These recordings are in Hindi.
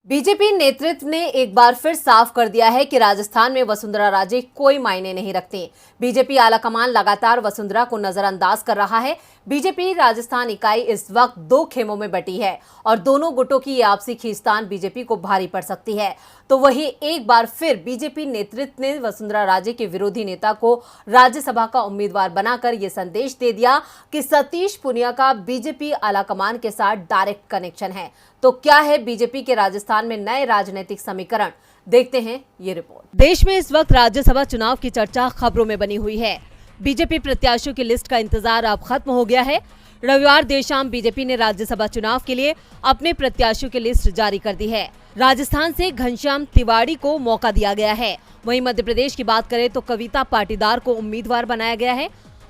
बीजेपी नेतृत्व ने एक बार फिर साफ कर दिया है कि राजस्थान में वसुंधरा राजे कोई मायने नहीं रखती। बीजेपी आलाकमान लगातार वसुंधरा को नजरअंदाज कर रहा है। बीजेपी राजस्थान इकाई इस वक्त दो खेमों में बटी है और दोनों गुटों की ये आपसी खींचतान बीजेपी को भारी पड़ सकती है। तो वहीं एक बार फिर बीजेपी नेतृत्व ने वसुंधरा राजे के विरोधी नेता को राज्यसभा का उम्मीदवार बनाकर ये संदेश दे दिया कि सतीश पूनिया का बीजेपी आलाकमान के साथ डायरेक्ट कनेक्शन है। तो क्या है बीजेपी के राजस्थान में नए राजनीतिक समीकरण, देखते हैं ये रिपोर्ट। देश में इस वक्त राज्यसभा चुनाव की चर्चा खबरों में बनी हुई है। बीजेपी प्रत्याशियों की लिस्ट का इंतजार अब खत्म हो गया है। रविवार देर शाम बीजेपी ने राज्यसभा चुनाव के लिए अपने प्रत्याशियों की लिस्ट जारी कर दी है। राजस्थान से घनश्याम तिवाड़ी को मौका दिया गया है। वहीं मध्य प्रदेश की बात करें तो कविता पाटीदार को उम्मीदवार बनाया गया है।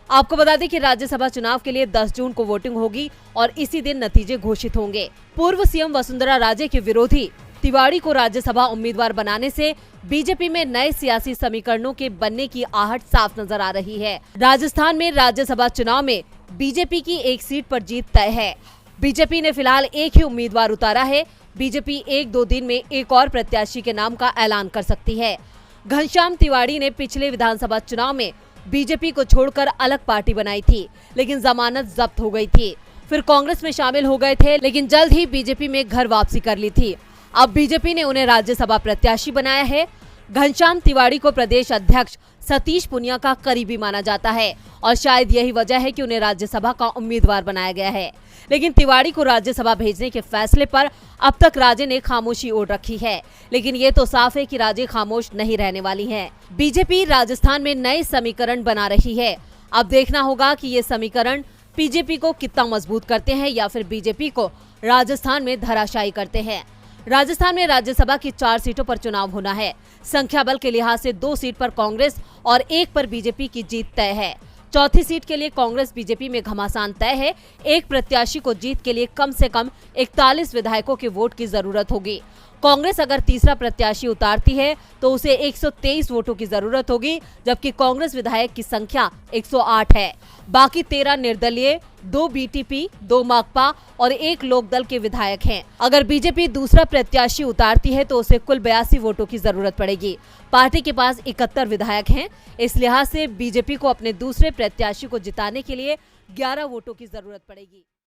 आपको बता दें कि राज्यसभा चुनाव के लिए 10 जून को वोटिंग होगी और इसी दिन नतीजे घोषित होंगे। पूर्व सीएम वसुंधरा राजे के विरोधी तिवाड़ी को राज्यसभा उम्मीदवार बनाने से बीजेपी में नए सियासी समीकरणों के बनने की आहट साफ नजर आ रही है। राजस्थान में राज्यसभा चुनाव में बीजेपी की एक सीट पर जीत तय है। बीजेपी ने फिलहाल एक ही उम्मीदवार उतारा है। बीजेपी 1-2 दिन में एक और प्रत्याशी के नाम का ऐलान कर सकती है। घनश्याम तिवाड़ी ने पिछले विधानसभा चुनाव में बीजेपी को छोड़कर अलग पार्टी बनाई थी, लेकिन जमानत जब्त हो गई थी। फिर कांग्रेस में शामिल हो गए थे, लेकिन जल्द ही बीजेपी में घर वापसी कर ली थी। अब बीजेपी ने उन्हें राज्यसभा प्रत्याशी बनाया है। घनश्याम तिवाड़ी को प्रदेश अध्यक्ष सतीश पूनिया का करीबी माना जाता है और शायद यही वजह है कि उन्हें राज्यसभा का उम्मीदवार बनाया गया है। लेकिन तिवाड़ी को राज्यसभा भेजने के फैसले पर अब तक राजे ने खामोशी ओढ़ रखी है, लेकिन ये तो साफ है कि राजे खामोश नहीं रहने वाली हैं। बीजेपी राजस्थान में नए समीकरण बना रही है। अब देखना होगा कि ये समीकरण बीजेपी को कितना मजबूत करते हैं या फिर बीजेपी को राजस्थान में धराशायी करते हैं। राजस्थान में राज्यसभा की 4 सीटों पर चुनाव होना है। संख्या बल के लिहाज से 2 सीट पर कांग्रेस और 1 पर बीजेपी की जीत तय है। चौथी सीट के लिए कांग्रेस बीजेपी में घमासान तय है। एक प्रत्याशी को जीत के लिए कम से कम 41 विधायकों के वोट की जरूरत होगी। कांग्रेस अगर तीसरा प्रत्याशी उतारती है तो उसे 123 वोटों की जरूरत होगी, जबकि कांग्रेस विधायक की संख्या 108 है। बाकी 13 निर्दलीय, 2 बीटीपी, 2 माकपा और 1 लोकदल के विधायक हैं। अगर बीजेपी दूसरा प्रत्याशी उतारती है तो उसे कुल 82 वोटों की जरूरत पड़ेगी। पार्टी के पास 71 विधायक हैं। इस लिहाज से बीजेपी को अपने दूसरे प्रत्याशी को जिताने के लिए 11 वोटों की जरूरत पड़ेगी।